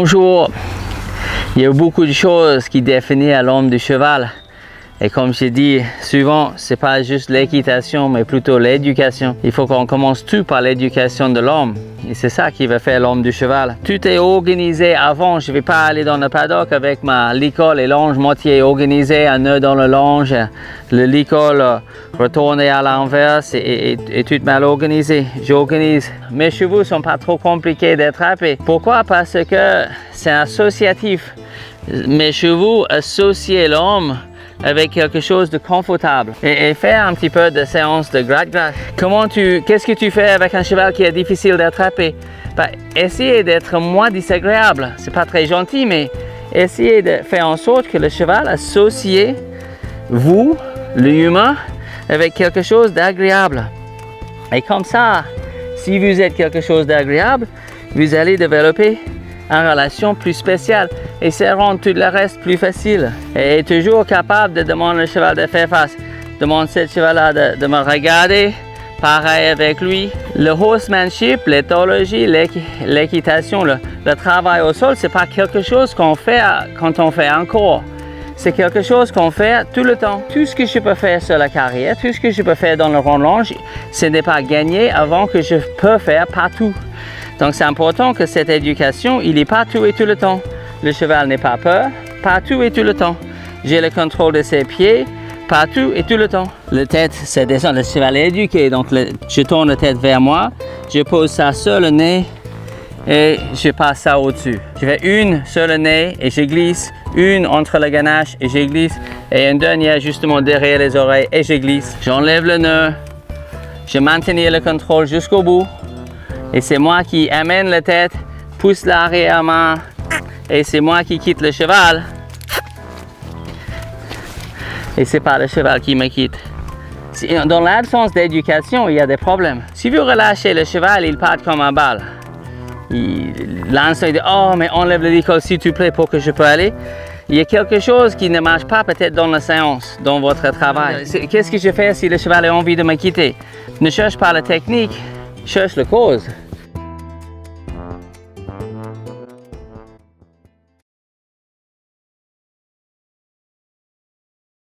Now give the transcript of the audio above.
Bonjour, il y a beaucoup de choses qui définissent l'homme du cheval. Et comme j'ai dit souvent, c'est pas juste l'équitation, mais plutôt l'éducation. Il faut qu'on commence tout par l'éducation de l'homme. Et c'est ça qui va faire l'homme du cheval. Tout est organisé avant. Je vais pas aller dans le paddock avec ma licol et longe moitié organisée, un nœud dans le longe, le licol retourné à l'inverse et tout mal organisé. J'organise. Mes chevaux sont pas trop compliqués d'attraper. Pourquoi? Parce que c'est associatif. Mes chevaux associent l'homme avec quelque chose de confortable et faire un petit peu de séance de gratte-gratte. Qu'est-ce que tu fais avec un cheval qui est difficile d'attraper? Essayez d'être moins désagréable. C'est pas très gentil, mais essayez de faire en sorte que le cheval associe vous, l'humain, avec quelque chose d'agréable. Et comme ça, si vous êtes quelque chose d'agréable, vous allez développer une relation plus spéciale et ça rend tout le reste plus facile. Et toujours capable de demander au cheval de faire face. Demande ce cheval-là de me regarder, pareil avec lui. Le horsemanship, l'éthologie, l'équitation, le travail au sol, c'est pas quelque chose qu'on fait quand on fait un cours. C'est quelque chose qu'on fait tout le temps. Tout ce que je peux faire sur la carrière, tout ce que je peux faire dans le rond longe, ce n'est pas gagné avant que je peux faire partout. Donc c'est important que cette éducation, il est partout et tout le temps. Le cheval n'est pas peur, partout et tout le temps. J'ai le contrôle de ses pieds, partout et tout le temps. La tête, c'est descend, le cheval est éduqué, donc je tourne la tête vers moi, je pose ça sur le nez et je passe ça au-dessus. Je fais une sur le nez et je glisse, une entre la ganache et je glisse, et une dernière justement derrière les oreilles et je glisse. J'enlève le nœud, je maintiens le contrôle jusqu'au bout. Et c'est moi qui amène la tête, pousse l'arrière-main et c'est moi qui quitte le cheval. Et c'est pas le cheval qui me quitte. Dans l'absence d'éducation, il y a des problèmes. Si vous relâchez le cheval, il part comme un bal. L'instinct dit « Oh, mais enlève le licol s'il te plaît pour que je peux aller ». Il y a quelque chose qui ne marche pas peut-être dans la séance, dans votre travail. Qu'est-ce que je fais si le cheval a envie de me quitter? Ne cherche pas la technique. Cherche la cause.